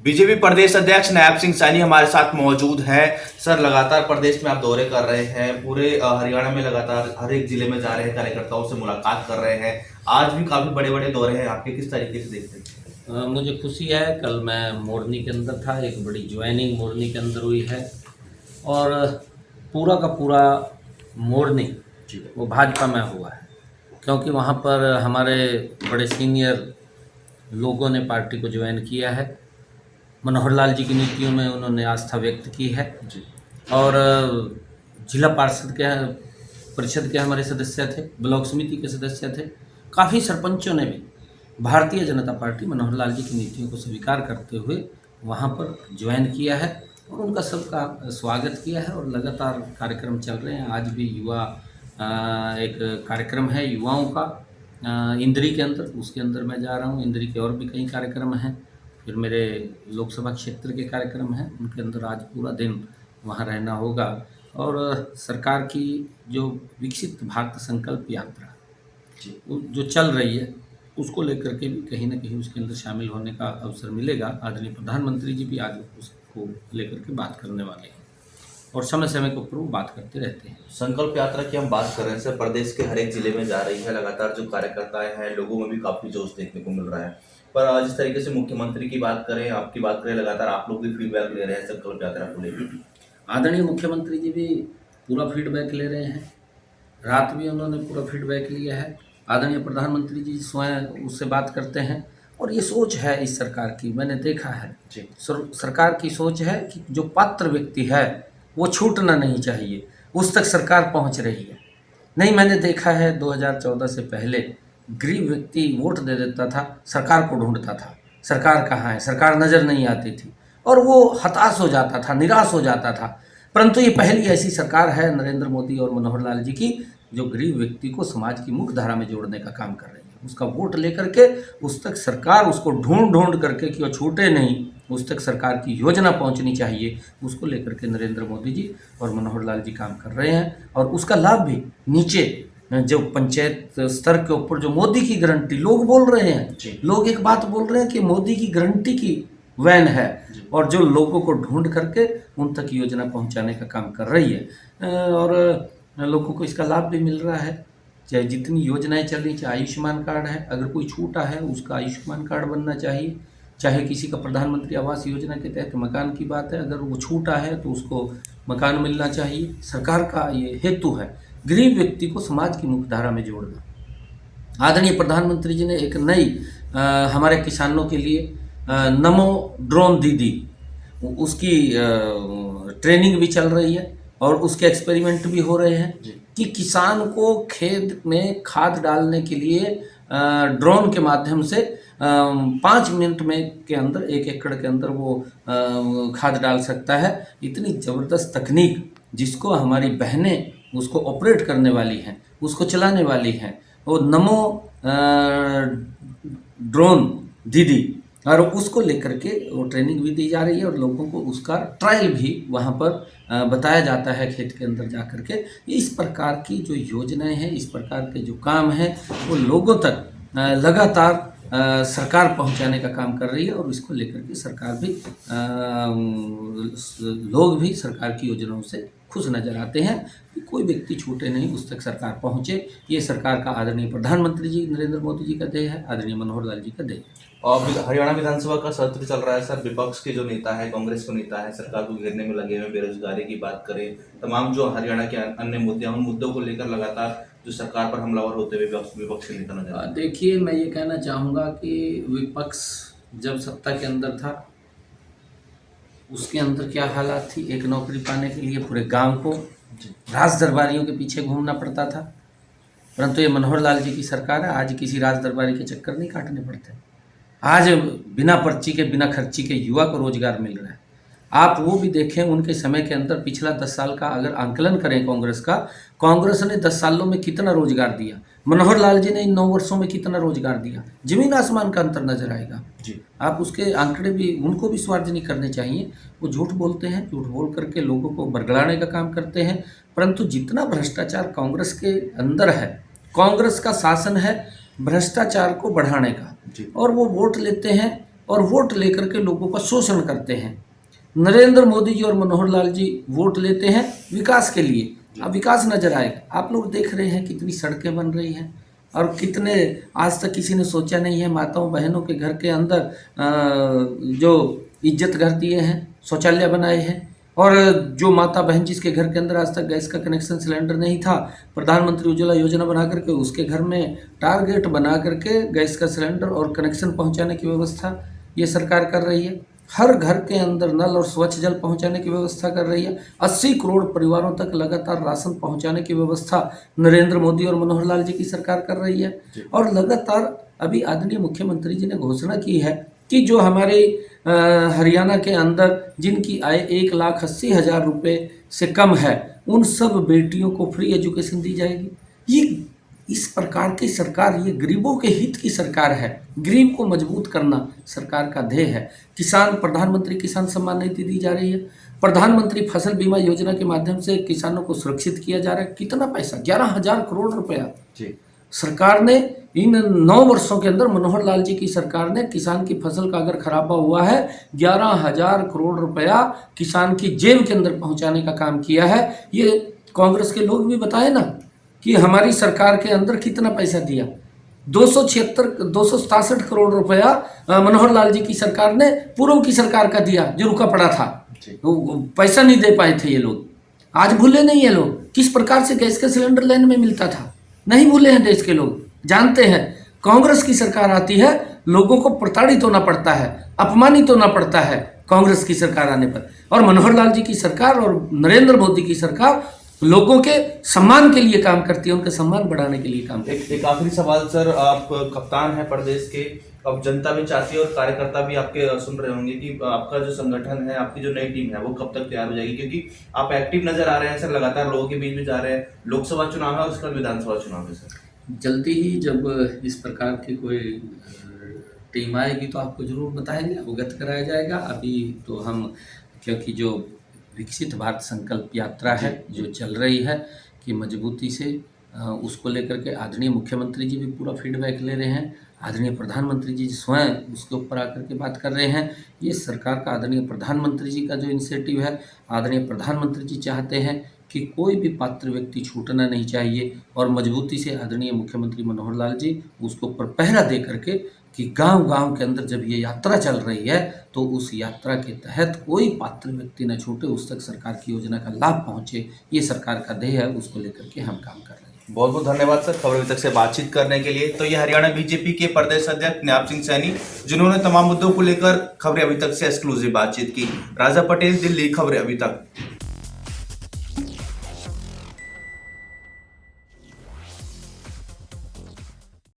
BJP प्रदेश अध्यक्ष नायब सिंह सैनी हमारे साथ मौजूद है। सर, लगातार प्रदेश में आप दौरे कर रहे हैं, पूरे हरियाणा में लगातार हर एक जिले में जा रहे हैं, कार्यकर्ताओं से मुलाकात कर रहे हैं। आज भी काफी बड़े बड़े दौरे हैं आपके, किस तरीके से देखते हैं? मुझे खुशी है, कल मैं मोरनी के अंदर था, एक बड़ी ज्वाइनिंग मोरनी के अंदर हुई है और पूरा का पूरा मोरनी वो भाजपा में हुआ है, क्योंकि वहाँ पर हमारे बड़े सीनियर लोगों ने पार्टी को ज्वाइन किया है। मनोहर लाल जी की नीतियों में उन्होंने आस्था व्यक्त की है और जिला पार्षद के परिषद के हमारे सदस्य थे, ब्लॉक समिति के सदस्य थे, काफ़ी सरपंचों ने भी भारतीय जनता पार्टी मनोहर लाल जी की नीतियों को स्वीकार करते हुए वहाँ पर ज्वाइन किया है और उनका सबका स्वागत किया है और लगातार कार्यक्रम चल रहे हैं। आज भी युवा एक कार्यक्रम है युवाओं का इंद्री के अंदर, उसके अंदर मैं जा रहा हूँ। इंद्री के और भी कई कार्यक्रम हैं, फिर मेरे लोकसभा क्षेत्र के कार्यक्रम हैं, उनके अंदर आज पूरा दिन वहाँ रहना होगा। और सरकार की जो विकसित भारत संकल्प यात्रा जो चल रही है उसको लेकर के भी कहीं ना कहीं उसके अंदर शामिल होने का अवसर मिलेगा। आदरणीय प्रधानमंत्री जी भी आज उसको लेकर के बात करने वाले हैं और समय समय के ऊपर वो बात करते रहते हैं। संकल्प यात्रा की हम बात कर रहे हैं सर, प्रदेश के हर एक जिले में जा रही है, लगातार जो कार्यकर्ताएं हैं लोगों में भी काफी जोश देखने को मिल रहा है। पर जिस तरीके से मुख्यमंत्री की बात करें, आपकी बात करें, लगातार आप लोग भी फीडबैक ले रहे हैं संकल्प यात्रा को लेकर। आदरणीय मुख्यमंत्री जी भी पूरा फीडबैक ले रहे हैं, रात भी उन्होंने पूरा फीडबैक लिया है। आदरणीय प्रधानमंत्री जी स्वयं उससे बात करते हैं और ये सोच है इस सरकार की, मैंने देखा है सरकार की सोच है कि जो पात्र व्यक्ति है वो छूटना नहीं चाहिए, उस तक सरकार पहुंच रही है। नहीं, मैंने देखा है 2014 से पहले गरीब व्यक्ति वोट दे देता था, सरकार को ढूंढता था, सरकार कहाँ है, सरकार नज़र नहीं आती थी और वो हताश हो जाता था, निराश हो जाता था। परंतु ये पहली ऐसी सरकार है नरेंद्र मोदी और मनोहर लाल जी की जो गरीब व्यक्ति को समाज की मुख्य धारा में जोड़ने का काम कर रही है। उसका वोट लेकर के उस तक सरकार उसको ढूंढ करके कि वो छूटे नहीं, उस तक सरकार की योजना पहुंचनी चाहिए, उसको लेकर के नरेंद्र मोदी जी और मनोहर लाल जी काम कर रहे हैं। और उसका लाभ भी नीचे जो पंचायत स्तर के ऊपर जो मोदी की गारंटी लोग बोल रहे हैं, लोग एक बात बोल रहे हैं कि मोदी की गारंटी की वैन है और जो लोगों को ढूंढ करके उन तक योजना पहुंचाने का काम कर रही है और लोगों को इसका लाभ भी मिल रहा है। चाहे जितनी योजनाएं चल रही, चाहे आयुष्मान कार्ड है, अगर कोई छूटा है उसका आयुष्मान कार्ड बनना चाहिए, चाहे किसी का प्रधानमंत्री आवास योजना के तहत मकान की बात है, अगर वो छूटा है तो उसको मकान मिलना चाहिए। सरकार का ये हेतु है गरीब व्यक्ति को समाज की मुख्यधारा में जोड़ना। आदरणीय प्रधानमंत्री जी ने एक नई हमारे किसानों के लिए नमो ड्रोन दीदी, उसकी ट्रेनिंग भी चल रही है और उसके एक्सपेरिमेंट भी हो रहे हैं कि किसान को खेत में खाद डालने के लिए ड्रोन के माध्यम से 5 मिनट में के अंदर 1 एकड़ के अंदर वो खाद डाल सकता है। इतनी ज़बरदस्त तकनीक जिसको हमारी बहनें उसको ऑपरेट करने वाली हैं, उसको चलाने वाली हैं, वो नमो ड्रोन दीदी, और उसको लेकर के वो ट्रेनिंग भी दी जा रही है और लोगों को उसका ट्रायल भी वहाँ पर बताया जाता है खेत के अंदर जा कर के। इस प्रकार की जो योजनाएं हैं, इस प्रकार के जो काम हैं वो लोगों तक लगातार सरकार पहुंचाने का काम कर रही है और इसको लेकर के सरकार भी लोग भी सरकार की योजनाओं से खुश नजर आते हैं कि कोई व्यक्ति छूटे नहीं, उस तक सरकार पहुंचे। ये सरकार का आदरणीय प्रधानमंत्री जी नरेंद्र मोदी जी का देय है, आदरणीय मनोहर लाल जी का देय है। और हरियाणा विधानसभा का सत्र चल रहा है सर, विपक्ष के जो नेता है, कांग्रेस के नेता है, सरकार को घेरने में लगे हुए, बेरोजगारी की बात करें, तमाम जो हरियाणा के अन्य मुद्दे हैं, उन मुद्दों को लेकर लगातार जो सरकार पर हमलावर होते हुए विपक्ष के नेता नजर। देखिए, मैं ये कहना चाहूँगा कि विपक्ष जब सत्ता के अंदर था उसके अंदर क्या हालात थी, एक नौकरी पाने के लिए पूरे गांव को राज दरबारियों के पीछे घूमना पड़ता था। परंतु ये मनोहर लाल जी की सरकार है, आज किसी राज दरबारी के चक्कर नहीं काटने पड़ते। आज बिना पर्ची के, बिना खर्ची के युवा को रोजगार मिल रहा है। आप वो भी देखें, उनके समय के अंदर पिछला 10 साल का अगर आंकलन करें कांग्रेस का, कांग्रेस ने 10 सालों में कितना रोजगार दिया, मनोहर लाल जी ने इन 9 वर्षों में कितना रोजगार दिया, जमीन आसमान का अंतर नजर आएगा जी। आप उसके आंकड़े भी, उनको भी सार्वजनिक करने चाहिए। वो झूठ बोलते हैं, झूठ बोल करके लोगों को बरगलाने का काम करते हैं। परंतु जितना भ्रष्टाचार कांग्रेस के अंदर है, कांग्रेस का शासन है भ्रष्टाचार को बढ़ाने का, और वो वोट लेते हैं और वोट लेकर के लोगों का शोषण करते हैं। नरेंद्र मोदी जी और मनोहर लाल जी वोट लेते हैं विकास के लिए, अब विकास नजर आएगा। आप लोग देख रहे हैं कितनी सड़कें बन रही हैं और कितने, आज तक किसी ने सोचा नहीं है माताओं बहनों के घर के अंदर जो इज्जत घर दिए हैं, शौचालय बनाए हैं। और जो माता बहन जिसके घर के अंदर आज तक गैस का कनेक्शन सिलेंडर नहीं था, प्रधानमंत्री उज्ज्वला योजना बना करके उसके घर में टारगेट बना करके गैस का सिलेंडर और कनेक्शन पहुंचाने की व्यवस्था ये सरकार कर रही है। हर घर के अंदर नल और स्वच्छ जल पहुंचाने की व्यवस्था कर रही है। 80 करोड़ परिवारों तक लगातार राशन पहुंचाने की व्यवस्था नरेंद्र मोदी और मनोहर लाल जी की सरकार कर रही है। और लगातार अभी आदरणीय मुख्यमंत्री जी ने घोषणा की है कि जो हमारे हरियाणा के अंदर जिनकी आय 1,80,000 रुपये से कम है, उन सब बेटियों को फ्री एजुकेशन दी जाएगी। ये इस प्रकार की सरकार, ये गरीबों के हित की सरकार है। गरीब को मजबूत करना सरकार का ध्येय है। किसान, प्रधानमंत्री किसान सम्मान निधि दी जा रही है। प्रधानमंत्री फसल बीमा योजना के माध्यम से किसानों को सुरक्षित किया जा रहा है। कितना पैसा, 11,000 करोड़ रुपया जी सरकार ने इन 9 वर्षों के अंदर, मनोहर लाल जी की सरकार ने किसान की फसल का अगर खराबा हुआ है, 11,000 करोड़ रुपया किसान की जेब के अंदर पहुंचाने का काम किया है। ये कांग्रेस के लोग भी बताए ना कि हमारी सरकार के अंदर कितना पैसा दिया। 267 करोड़ रुपया मनोहर लाल जी की सरकार ने पूर्व की सरकार का दिया जो रुका पड़ा था। पैसा नहीं दे पाए थे ये लोग। आज भूले नहीं है लोग किस प्रकार से गैस का सिलेंडर लाइन में मिलता था, नहीं भूले हैं देश के लोग, जानते हैं। कांग्रेस की सरकार आती है, लोगों को प्रताड़ित होना पड़ता है, अपमानित होना पड़ता है कांग्रेस की सरकार आने पर। और मनोहर लाल जी की सरकार और नरेंद्र मोदी की सरकार लोगों के सम्मान के लिए काम करती है, उनका सम्मान बढ़ाने के लिए काम करती है। एक आखिरी सवाल सर, आप कप्तान हैं प्रदेश के, अब जनता भी चाहती है और कार्यकर्ता भी आपके सुन रहे होंगे कि आपका जो संगठन है, आपकी जो नई टीम है वो कब तक तैयार हो जाएगी, क्योंकि आप एक्टिव नजर आ रहे हैं सर, लगातार लोगों के बीच में जा रहे हैं। लोकसभा चुनाव है और उसके बाद विधानसभा चुनाव है सर। जल्दी ही जब इस प्रकार की कोई टीम आएगी तो आपको जरूर बताएंगे, अवगत कराया जाएगा। अभी तो हम, क्योंकि जो विकसित भारत संकल्प यात्रा है जो चल रही है कि मजबूती से उसको लेकर के आदरणीय मुख्यमंत्री जी भी पूरा फीडबैक ले रहे हैं, आदरणीय प्रधानमंत्री जी स्वयं उसके ऊपर आकर के बात कर रहे हैं। ये सरकार का, आदरणीय प्रधानमंत्री जी का जो इनिशिएटिव है, आदरणीय प्रधानमंत्री जी चाहते हैं कि कोई भी पात्र व्यक्ति छूटना नहीं चाहिए। और मजबूती से आदरणीय मुख्यमंत्री मनोहर लाल जी उसको ऊपर पहरा दे करके कि गांव-गांव के अंदर जब ये यात्रा चल रही है तो उस यात्रा के तहत कोई पात्र व्यक्ति न छूटे, उस तक सरकार की योजना का लाभ पहुंचे, ये सरकार का ध्येय है। उसको लेकर के हम काम कर रहे हैं। बहुत बहुत धन्यवाद सर खबर अभी तक से बातचीत करने के लिए। तो ये हरियाणा बीजेपी के प्रदेश अध्यक्ष न्याप सिंह सैनी, जिन्होंने तमाम मुद्दों को लेकर खबरें अभी तक से एक्सक्लूसिव बातचीत की। राजा पटेल, दिल्ली, खबरें अभी तक।